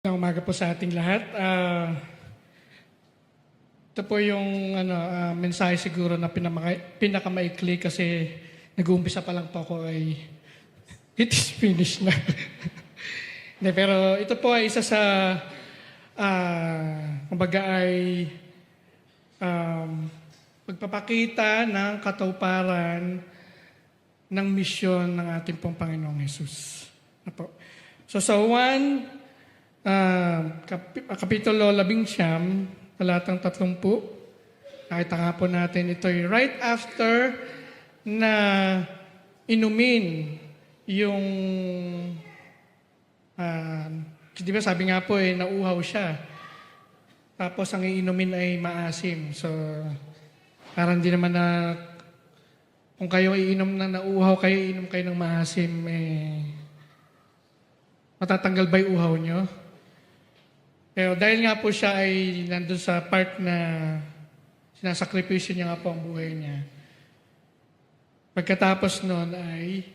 Magandang umaga po sa ating lahat. Ito po yung mensahe siguro na pinakamaikli kasi nag-uumpisa pa lang po ako ay it is finished na. Hindi, pero ito po ay isa sa kumbaga ay pagpapakita ng katuparan ng misyon ng ating pong Panginoong Hesus. So sa 1 Kapitulo 11, talatang 30. Nakita nga po natin ito right after na inumin yung di ba sabi nga po nauuhaw siya. Tapos ang iinumin ay maasim. So parang di naman na kung kayo iinom na nauuhaw kayo, iinom kayo ng maasim, matatanggal ba yung uhaw nyo? Pero dahil nga po siya ay nandun sa part na sinasakripisyo niya nga po ang buhay niya. Pagkatapos nun ay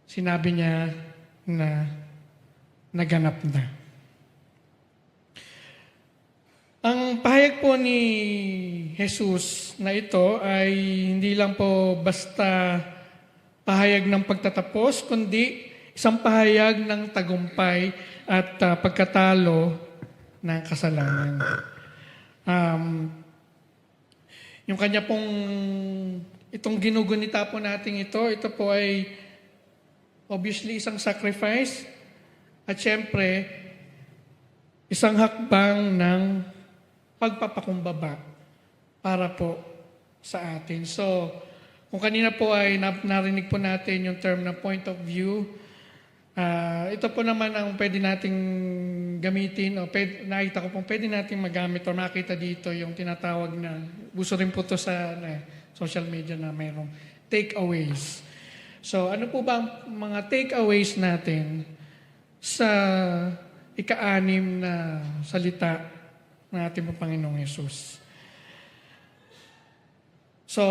sinabi niya na naganap na. Ang pahayag po ni Jesus na ito ay hindi lang po basta pahayag ng pagtatapos, kundi isang pahayag ng tagumpay at pagkatalo ng kasalanan. Yung kanya pong, itong ginugunita po natin ito po ay obviously isang sacrifice at syempre isang hakbang ng pagpapakumbaba para po sa atin. So, kung kanina po ay narinig po natin yung term na point of view, ito po naman ang pwede nating gamitin o nakita ko pong pwede nating magamit o makita dito yung tinatawag na, gusto rin po to sa social media na mayroong takeaways. So ano po ba ang mga takeaways natin sa ika-6 na salita ng ating Panginoong Hesus? So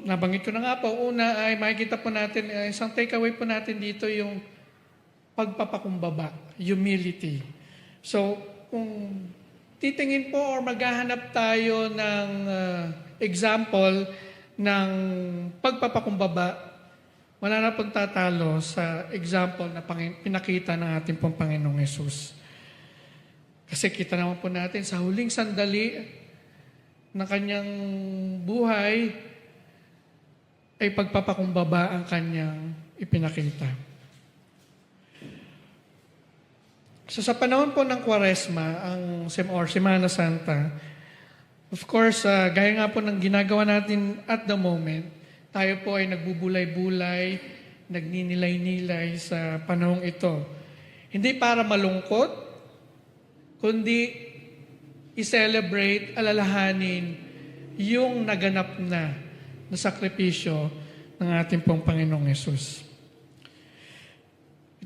nabanggit ko na nga po, una ay makikita po natin, isang takeaway po natin dito yung pagpapakumbaba, humility. So, kung titingin po or maghahanap tayo ng example ng pagpapakumbaba, wala na pong tatalo sa example na pinakita ng ating pong Panginoong Hesus. Kasi kita naman po natin sa huling sandali ng kanyang buhay ay pagpapakumbaba ang kanyang ipinakita. So sa panahon po ng Kwaresma, or Semana Santa, of course, gaya nga po ng ginagawa natin at the moment, tayo po ay nagbubulay-bulay, nagninilay-nilay sa panahong ito. Hindi para malungkot, kundi i-celebrate, alalahanin yung naganap na sakripisyo ng ating pong Panginoong Hesus.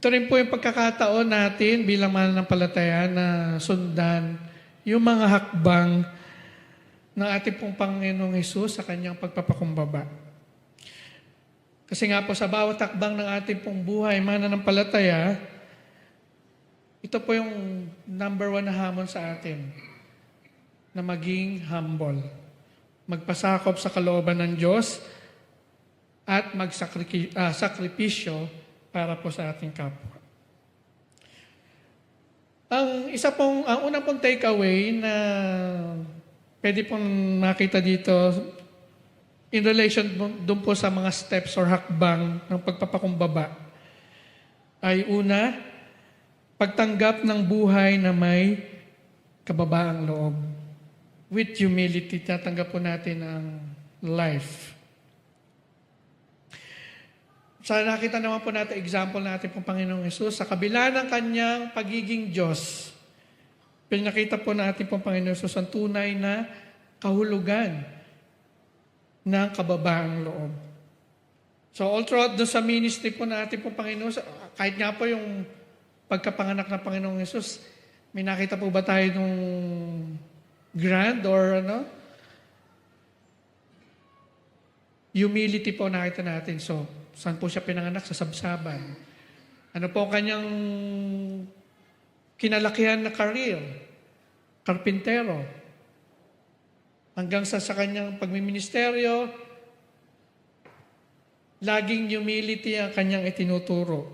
Ito rin po yung pagkakataon natin bilang mananampalataya na sundan yung mga hakbang ng ating pong Panginoong Hesus sa kanyang pagpapakumbaba. Kasi nga po sa bawat hakbang ng ating pong buhay, mananampalataya, ito po yung number 1 na hamon sa atin, na maging humble. Magpasakop sa kalooban ng Diyos at magsakripisyo para po sa ating kapwa. Ang unang pong takeaway na pwede pong makita dito in relation doon po sa mga steps or hakbang ng pagpapakumbaba ay una, pagtanggap ng buhay na may kababaang loob. With humility, tatanggap po natin ang life. Sa nakita naman po natin, example natin pong Panginoong Hesus, sa kabila ng kanyang pagiging Diyos, pinakita po natin pong Panginoong Hesus ang tunay na kahulugan ng kababaang loob. So all throughout sa ministry po natin pong Panginoon, kahit nga po yung pagkapanganak ng Panginoong Hesus, may nakita po ba tayo nung grand or humility po nakita natin. So, saan po siya pinanganak? Sa sabsaban. Ano po ang kanyang kinalakihan na career, karpintero, hanggang sa kanyang pagmiministeryo, laging humility ang kanyang itinuturo.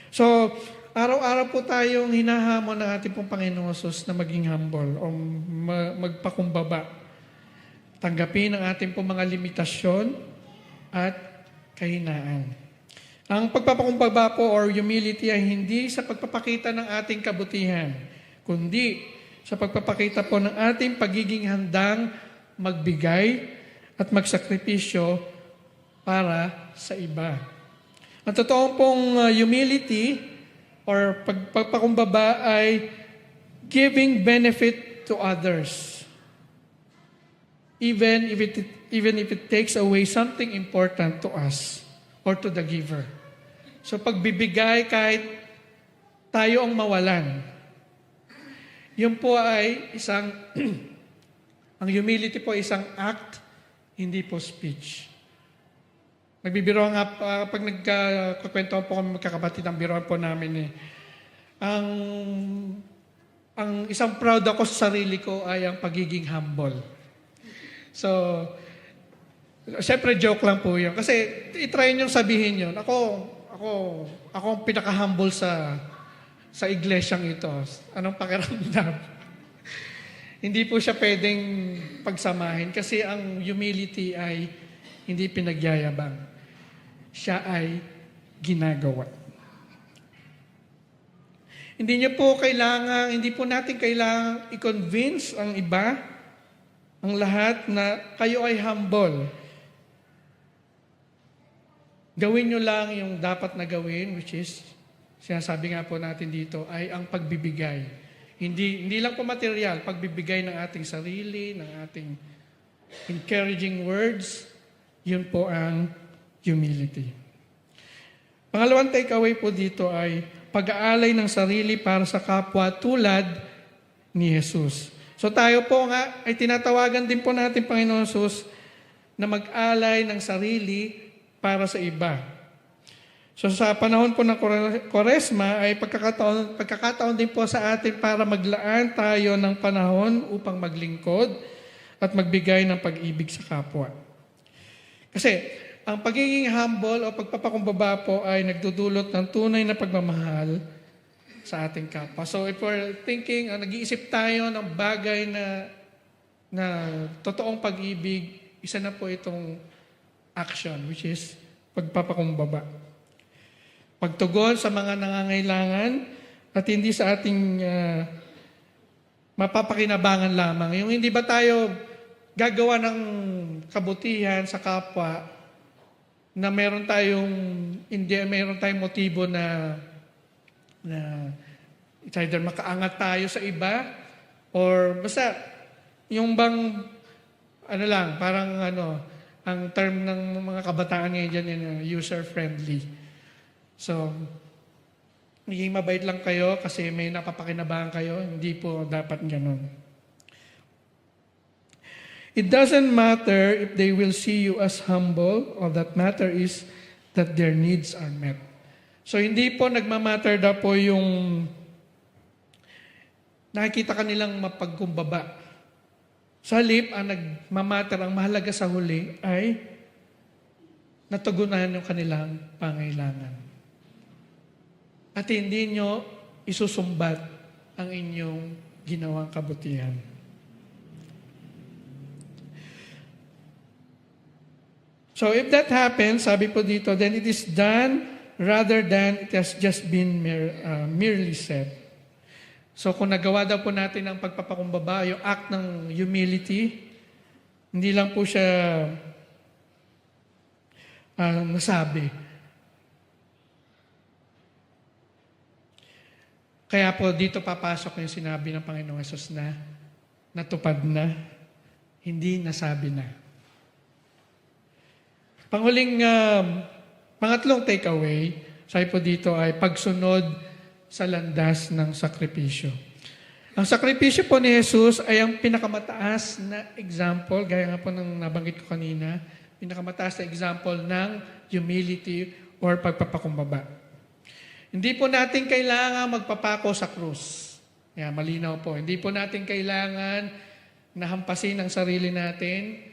So, araw-araw po tayong hinahamon ng ating pong Panginoon Jesus na maging humble o magpakumbaba. Tanggapin ang ating pong mga limitasyon at kahinaan. Ang pagpapakumbaba po or humility ay hindi sa pagpapakita ng ating kabutihan, kundi sa pagpapakita po ng ating pagiging handang magbigay at magsakripisyo para sa iba. Ang totoong pong humility or pagpapakumbaba ay giving benefit to others. Even if it takes away something important to us or to the giver. So pagbibigay kahit tayo ang mawalan. Yun po ay isang, ang humility po ay isang act, hindi po speech. Nagbibiro nga, pag nagkakwentuhan po kami magkakapatid, ang biroan po namin ang isang proud ako sa sarili ko ay ang pagiging humble. So, siyempre joke lang po yun. Kasi itry niyong sabihin yun. Ako ang pinaka-humble sa iglesyang ito. Anong pakiramdam? Hindi po siya pwedeng pagsamahin kasi ang humility ay hindi pinagyayabang. Siya ay ginagawa. Hindi po natin kailangan i-convince ang iba, ang lahat na kayo ay humble. Gawin nyo lang yung dapat na gawin, which is, sinasabi nga po natin dito, ay ang pagbibigay. Hindi lang po material, pagbibigay ng ating sarili, ng ating encouraging words, yun po ang humility. Pangalawang takeaway po dito ay pag-aalay ng sarili para sa kapwa tulad ni Jesus. So tayo po nga ay tinatawagan din po natin, Panginoon Jesus, na mag-alay ng sarili para sa iba. So sa panahon po ng Kwaresma ay pagkakataon din po sa atin para maglaan tayo ng panahon upang maglingkod at magbigay ng pag-ibig sa kapwa. Kasi ang pagiging humble o pagpapakumbaba po ay nagdudulot ng tunay na pagmamahal sa ating kapwa. So if we're thinking, nag-iisip tayo ng bagay na totoong pag-ibig, isa na po itong action, which is pagpapakumbaba. Pagtugon sa mga nangangailangan at hindi sa ating mapapakinabangan lamang. Yung hindi ba tayo gagawa ng kabutihan sa kapwa na meron tayong motibo na it's either makaangat tayo sa iba or basta yung bang ang term ng mga kabataan ngayon dyan user-friendly. So, naging mabait lang kayo kasi may napapakinabangan kayo. Hindi po dapat ganun. It doesn't matter if they will see you as humble. All that matter is that their needs are met. So, hindi po nagmamatter daw po yung nakikita kanilang mapagkumbaba. Sa halip, ang nagmamatter, ang mahalaga sa huli ay natugunan yung kanilang pangailangan. At hindi nyo isusumbat ang inyong ginawang kabutihan. So if that happens, sabi po dito, then it is done rather than it has just been merely said. So kung nagawa daw po natin ang pagpapakumbaba, yung act ng humility, hindi lang po siya nasabi. Kaya po dito papasok yung sinabi ng Panginoong Hesus na natupad na, hindi nasabi na. Pangatlong takeaway, sabi po dito ay pagsunod sa landas ng sakripisyo. Ang sakripisyo po ni Jesus ay ang pinakamataas na example, gaya nga po ng nabanggit ko kanina, pinakamataas na example ng humility or pagpapakumbaba. Hindi po natin kailangan magpapako sa krus. Yan, malinaw po. Hindi po natin kailangan nahampasin ang sarili natin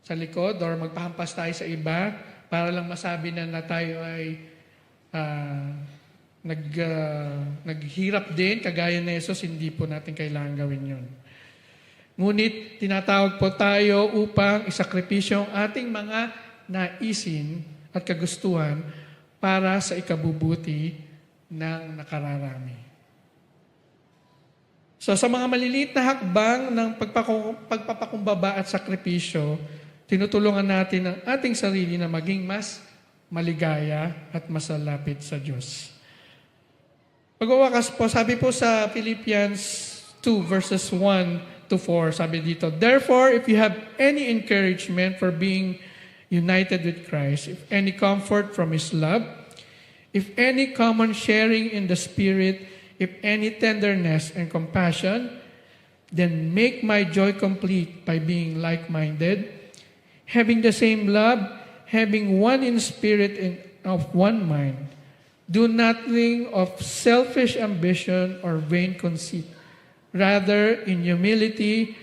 sa likod or magpahampas tayo sa iba para lang masabi na tayo ay naghirap din, kagaya ni Jesus. Hindi po natin kailangan gawin yun. Ngunit tinatawag po tayo upang isakripisyo ang ating mga naisin at kagustuhan para sa ikabubuti ng nakararami. So sa mga maliliit na hakbang ng pagpapakumbaba at sakripisyo, tinutulungan natin ang ating sarili na maging mas maligaya at mas lapit sa Diyos. Pagwawakas po, sabi po sa Philippians 2 verses 1 to 4, sabi dito, "Therefore, if you have any encouragement for being united with Christ, if any comfort from His love, if any common sharing in the Spirit, if any tenderness and compassion, then make my joy complete by being like-minded, having the same love, having one in spirit and of one mind. Do nothing of selfish ambition or vain conceit. Rather, in humility,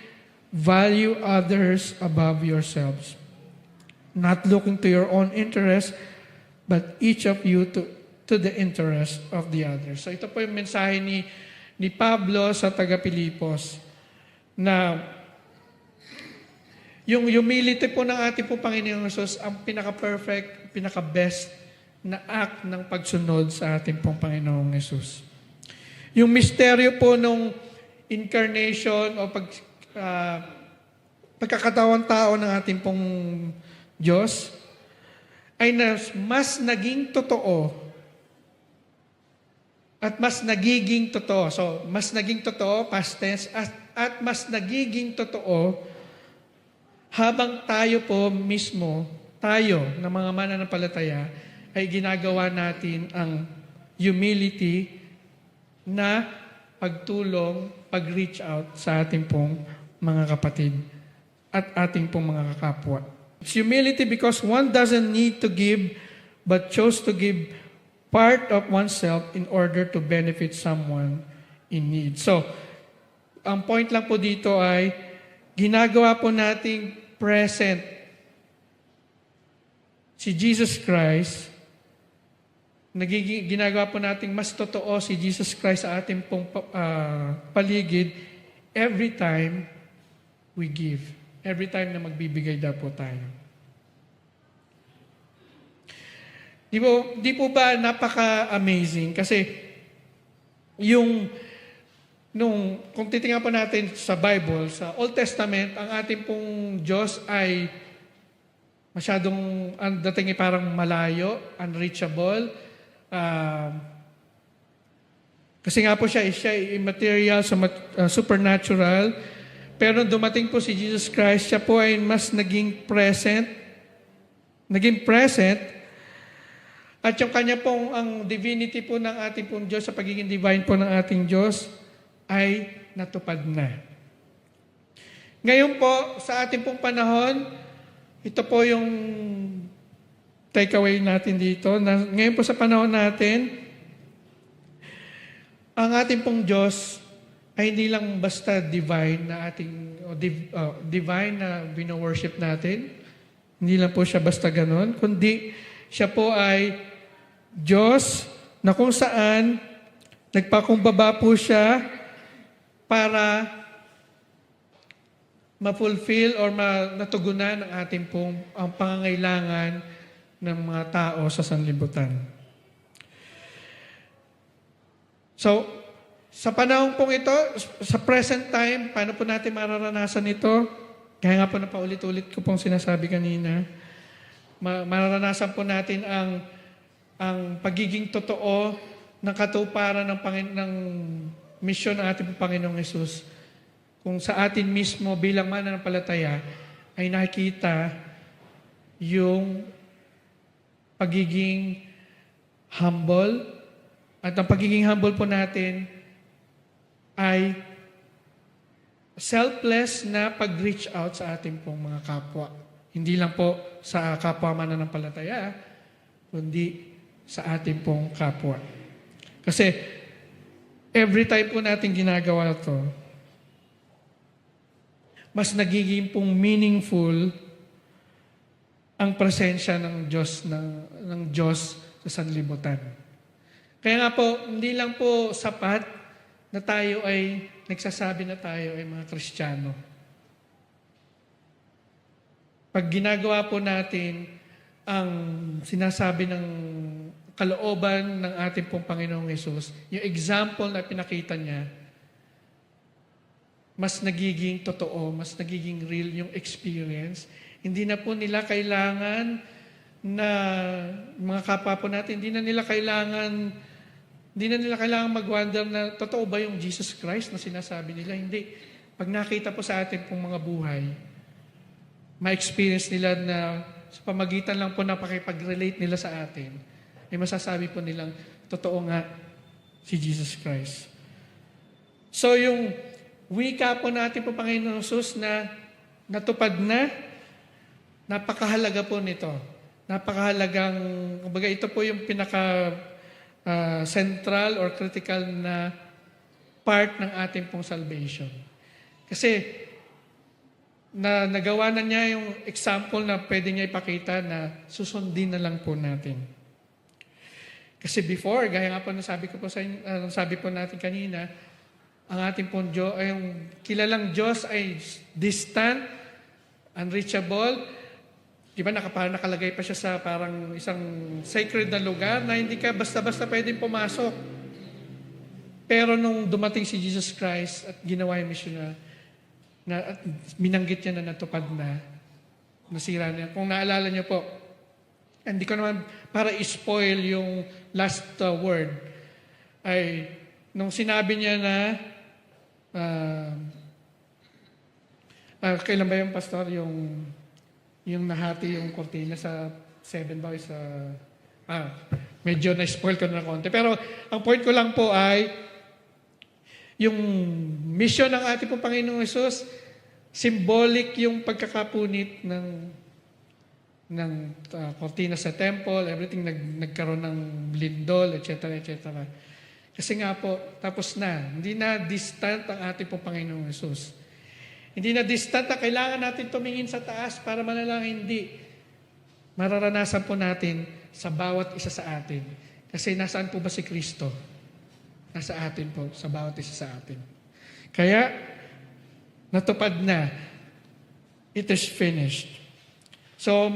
value others above yourselves, not looking to your own interest, but each of you to the interest of the other." So ito po yung mensahe ni Pablo sa taga-Pilipos na yung humility po ng ating po Panginoong Hesus ang pinaka-perfect, pinaka-best na act ng pagsunod sa ating pong Panginoong Hesus. Yung misteryo po nung incarnation o pagkakatawang tao ng ating pong Diyos ay mas naging totoo at mas nagiging totoo. So, mas naging totoo, past tense, at mas nagiging totoo habang tayo po mismo, tayo na mga mananampalataya, ay ginagawa natin ang humility na pagtulong, pag-reach out sa ating pong mga kapatid at ating pong mga kapwa. It's humility because one doesn't need to give but chose to give part of oneself in order to benefit someone in need. So, ang point lang po dito ay ginagawa po nating present si Jesus Christ, ginagawa po nating mas totoo si Jesus Christ sa ating pong paligid every time we give. Every time na magbibigay daw po tayo. Di po ba napaka-amazing? Kasi kung titingnan po natin sa Bible, sa Old Testament, ang ating pong Diyos ay masyadong, ang dating ay parang malayo, unreachable. Kasi nga po siya immaterial, supernatural. Pero dumating po si Jesus Christ, siya po ay mas naging present. At yung kanya pong, ang divinity po ng ating pong Diyos, sa pagiging divine po ng ating Diyos, ay natupad na. Ngayon po, sa ating pong panahon, ito po yung takeaway natin dito. Ngayon po sa panahon natin, ang ating pong Diyos ay hindi lang basta divine na divine na bino-worship natin. Hindi lang po siya basta ganon, kundi siya po ay Diyos na kung saan nagpakumbaba po siya para ma-fulfill or natugunan ang ating pong ang pangangailangan ng mga tao sa sanlibutan. So, sa panahon pong ito, sa present time, paano po natin mararanasan ito? Kaya nga po na paulit-ulit ko pong sinasabi kanina, mararanasan po natin ang pagiging totoo ng katuparan ng misyon ng ating Panginoong Hesus. Kung sa atin mismo bilang mananampalataya ay nakikita yung pagiging humble, at ang pagiging humble po natin ay selfless na pag-reach out sa ating pong mga kapwa. Hindi lang po sa kapwa mananampalataya, kundi sa ating pong kapwa. Kasi every time po natin ginagawa to, mas nagiging pong meaningful ang presensya ng Diyos sa sanlibutan. Kaya nga po, hindi lang po sapat na tayo ay nagsasabi na tayo ay mga Kristiyano. Pag ginagawa po natin ang sinasabi ng kalooban ng ating pong Panginoong Hesus, yung example na pinakita niya, mas nagiging totoo, mas nagiging real yung experience. Hindi na po nila kailangan na, mga kapwa po natin, hindi na nila kailangan mag-wonder na totoo ba yung Jesus Christ na sinasabi nila. Hindi. Pag nakita po sa atin pong mga buhay, ma-experience nila na sa pamagitan lang po na pakipag-relate nila sa atin, ay masasabi po nilang, totoo nga si Jesus Christ. So yung wika po natin po Panginoon Jesus na natupad na, napakahalaga po nito. Napakahalagang, kumbaga ito po yung central or critical na part ng ating pong salvation. Kasi nagawa na niya yung example na pwede niya ipakita na susundin na lang po natin. Kasi before, gaya nga po sabi po natin kanina, ang ating pong Diyos, yung kilalang Diyos ay distant, unreachable. Di ba nakalagay pa siya sa parang isang sacred na lugar na hindi ka basta-basta pwedeng pumasok. Pero nung dumating si Jesus Christ at ginawa yung mission at minanggit niya na natupad na, nasira niya. Kung naalala niyo po, hindi ko naman para i-spoil yung last word, ay nung sinabi niya na kailan ba yung pastor, yung nahati yung kortina sa 7 ba sa medyo na-spoil ko na konti. Pero ang point ko lang po ay yung mission ng ating pong Panginoong Hesus, symbolic yung pagkakapunit ng kortina sa temple, everything nagkaroon ng lindol, etc., etc. Kasi nga po, tapos na. Hindi na distant ang ating pong Panginoong Hesus. Hindi na distant na kailangan natin tumingin sa taas para manalangin. Hindi. Mararanasan po natin sa bawat isa sa atin. Kasi nasaan po ba si Kristo? Nasa atin po, sa bawat isa sa atin. Kaya, natupad na. It is finished. So,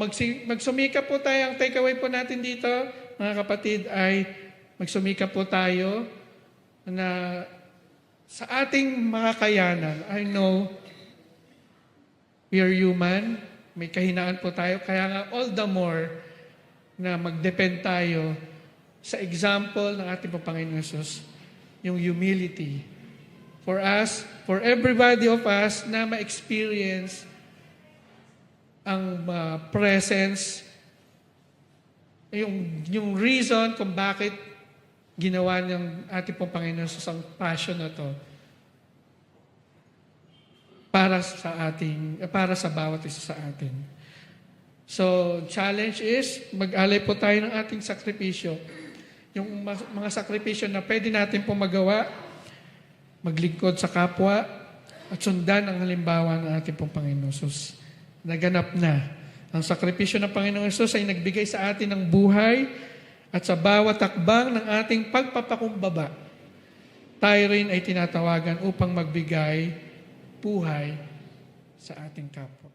magsumika po tayo. Ang takeaway po natin dito, mga kapatid, ay magsumika po tayo na sa ating mga kayanan, I know we are human, may kahinaan po tayo, kaya nga all the more na mag-depend tayo sa example ng ating Panginoon Jesus, yung humility. For us, for everybody of us na ma-experience ang presence, yung reason kung bakit ginawa ng ating pong Panginoon sa passion na to para sa bawat isa sa atin. So, challenge is, mag-alay po tayo ng ating sakripisyo. Yung mga sakripisyo na pwede natin pong magawa, maglingkod sa kapwa, at sundan ang halimbawa ng ating pong Panginoon Jesus. Naganap na. Ang sakripisyo ng Panginoon Jesus ay nagbigay sa atin ng buhay, at sa bawat takbang ng ating pagpapakumbaba, tayo rin ay tinatawagan upang magbigay buhay sa ating kapwa.